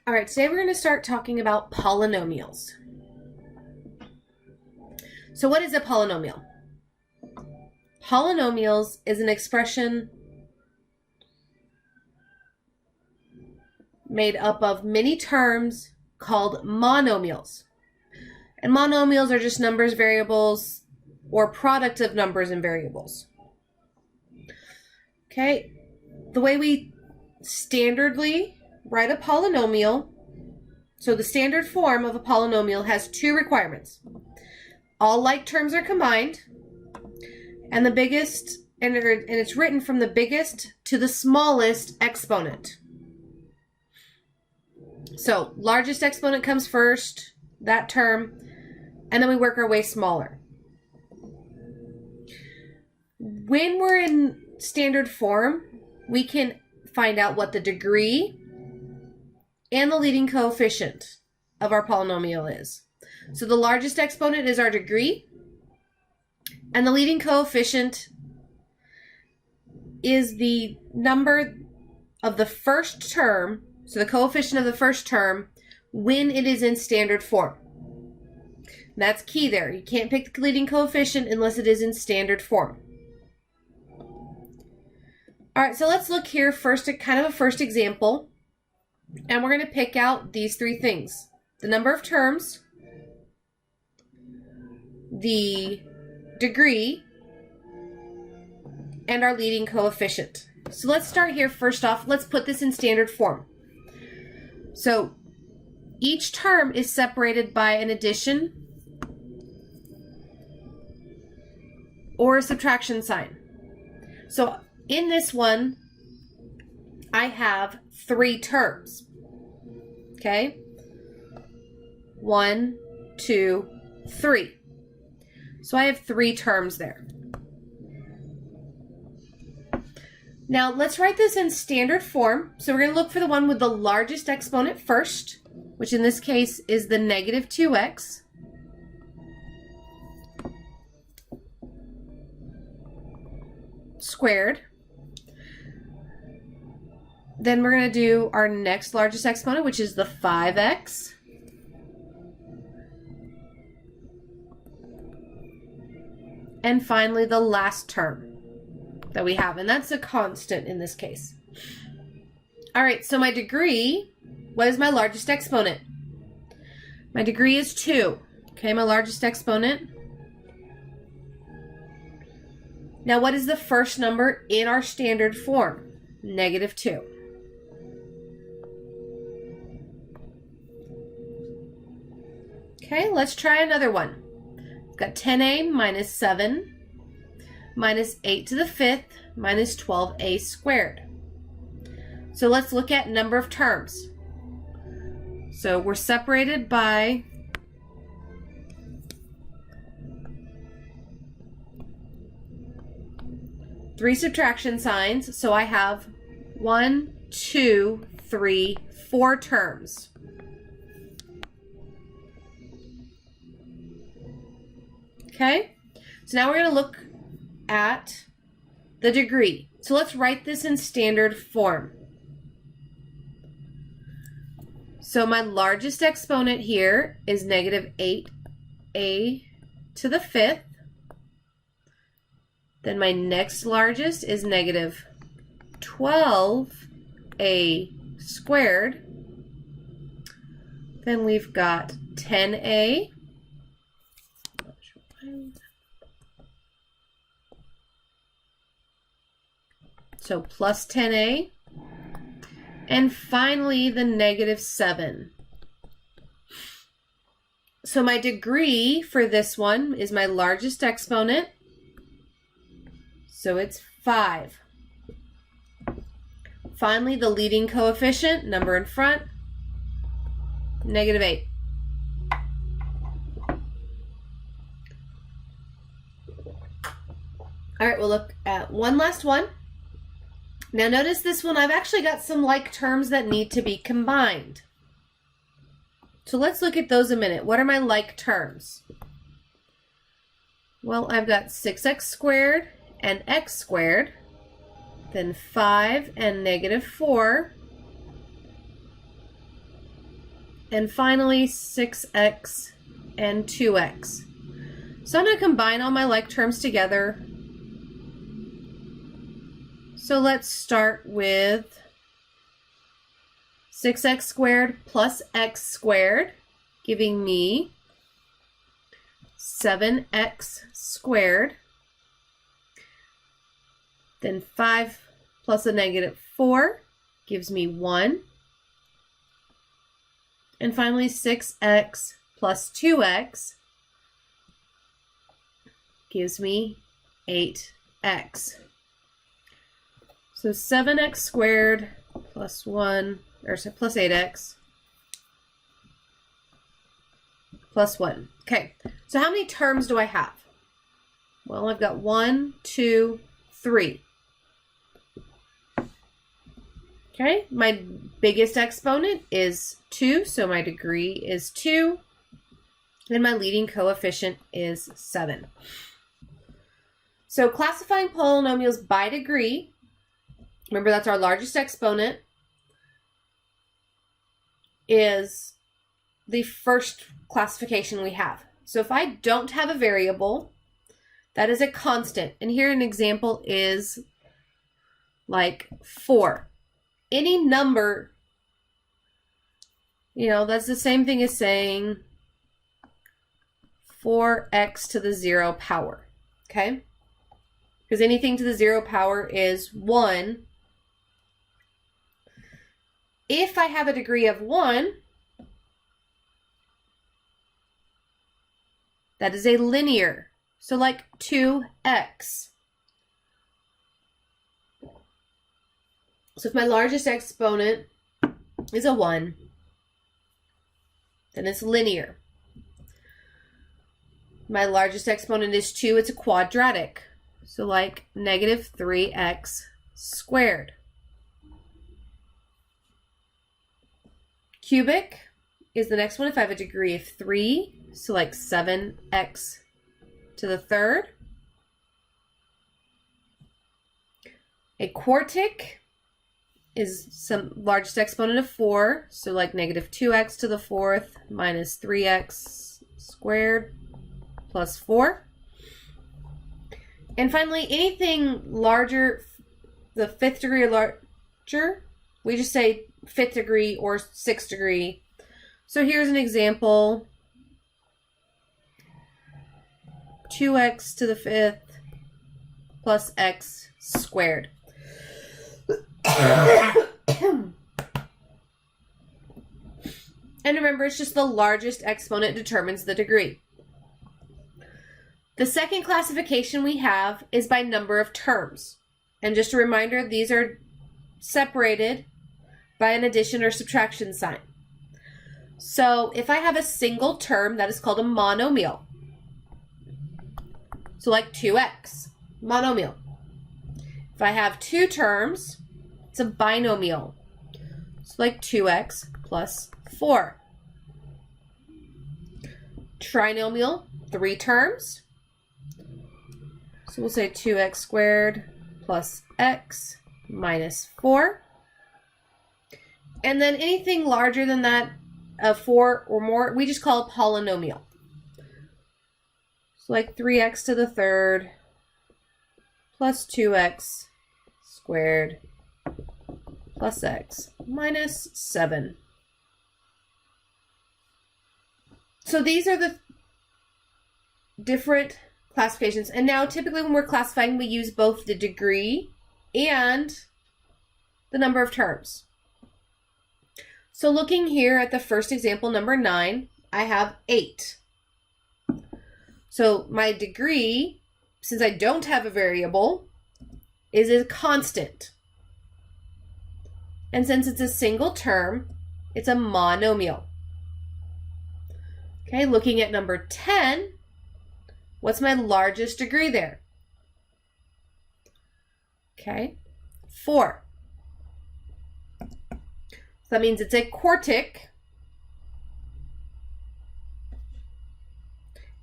All right, today we're going to start talking about polynomials. So what is a polynomial? Polynomials is an expression made up of many terms called monomials. And monomials are just numbers, variables, or product of numbers and variables. Okay, the way we standardly write a polynomial, so the standard form of a polynomial has two requirements. All like terms are combined, and the biggest, and it's written from the biggest to the smallest exponent. So largest exponent comes first, that term, and then we work our way smaller. When we're in standard form, we can find out what the degree and the leading coefficient of our polynomial is. So the largest exponent is our degree, and the leading coefficient is the number of the first term, so the coefficient of the first term when it is in standard form. That's key there. You can't pick the leading coefficient unless it is in standard form. All right, so let's look here first at kind of a first example, and we're going to pick out these three things: the number of terms, the degree, and our leading coefficient. So let's start here. First off, let's put this in standard form. So each term is separated by an addition or a subtraction sign. So in this one, I have three terms. Okay? 1, 2, 3. So I have three terms there. Now let's write this in standard form. So we're going to look for the one with the largest exponent first, which in this case is the negative 2x. Squared. Then we're going to do our next largest exponent, which is the 5x. And finally, the last term that we have, and that's a constant in this case. All right, so my degree, what is my largest exponent? My degree is 2. Okay, my largest exponent. Now, what is the first number in our standard form? Negative 2. Okay, let's try another one. We've got 10a minus 7 minus 8 to the 5th minus 12a squared. So let's look at number of terms. So we're separated by three subtraction signs. So I have 1, 2, 3, 4 terms. Okay, so now we're going to look at the degree. So let's write this in standard form. So my largest exponent here is negative 8a to the 5th. Then my next largest is negative 12a squared. Then we've got 10a. So plus 10a. And finally, the negative 7. So my degree for this one is my largest exponent. So it's 5. Finally, the leading coefficient, number in front, negative 8. All right, we'll look at one last one. Now notice this one, I've actually got some like terms that need to be combined. So let's look at those a minute. What are my like terms? Well, I've got 6x squared and x squared, then 5 and negative 4, And finally, 6x and 2x. So I'm going to combine all my like terms together. So let's start with 6x squared plus x squared, giving me 7x squared. Then 5 plus a negative 4 gives me 1. And finally, 6x plus 2x gives me 8x. So 7x squared plus 1, or so plus 8x plus 1. Okay, so how many terms do I have? Well, I've got 1, 2, 3. Okay, my biggest exponent is 2, so my degree is 2. And my leading coefficient is 7. So classifying polynomials by degree, remember that's our largest exponent, is the first classification we have. So if I don't have a variable, that is a constant. And here an example is like 4. Any number, that's the same thing as saying 4x to the 0 power, okay? Because anything to the 0 power is 1. If I have a degree of 1, that is a linear. So like 2x. So if my largest exponent is a 1, then it's linear. My largest exponent is 2, it's a quadratic. So like negative 3x squared. Cubic is the next one if I have a degree of 3, so like 7x to the third. A quartic is some largest exponent of 4, so like negative 2x to the fourth minus 3x squared plus 4. And finally, anything larger, the 5th degree or larger, we just say 5th degree or 6th degree. So here's an example. 2x to the 5th plus x squared. And remember, it's just the largest exponent determines the degree. The second classification we have is by number of terms. And just a reminder, these are separated by an addition or subtraction sign. So if I have a single term, that is called a monomial. So like 2x, monomial. If I have 2 terms, it's a binomial. So like 2x plus 4. Trinomial, 3 terms. So we'll say 2x squared plus x minus 4. And then anything larger than that, 4 or more, we just call a polynomial. So like 3x to the third plus 2x squared plus x minus 7. So these are the different classifications. And now typically when we're classifying, we use both the degree and the number of terms. So looking here at the first example, number 9, I have 8. So my degree, since I don't have a variable, is a constant. And since it's a single term, it's a monomial. Okay, looking at number 10, what's my largest degree there? Okay, 4. So that means it's a quartic.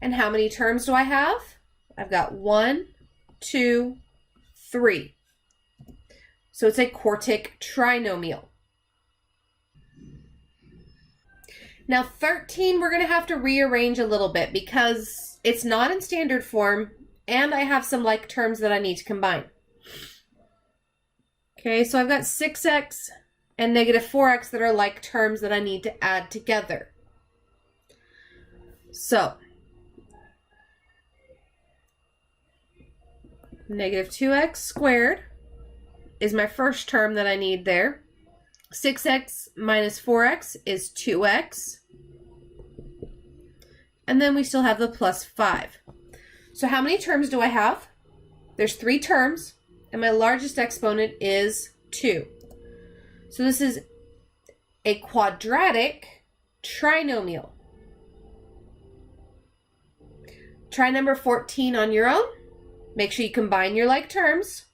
And how many terms do I have? I've got 1, 2, 3. So it's a quartic trinomial. Now 13, we're going to have to rearrange a little bit because it's not in standard form and I have some like terms that I need to combine. Okay, so I've got 6x and negative 4x that are like terms that I need to add together. So, negative 2x squared is my first term that I need there. 6x minus 4x is 2x. And then we still have the plus 5. So how many terms do I have? There's 3 terms, and my largest exponent is 2. So this is a quadratic trinomial. Try number 14 on your own. Make sure you combine your like terms.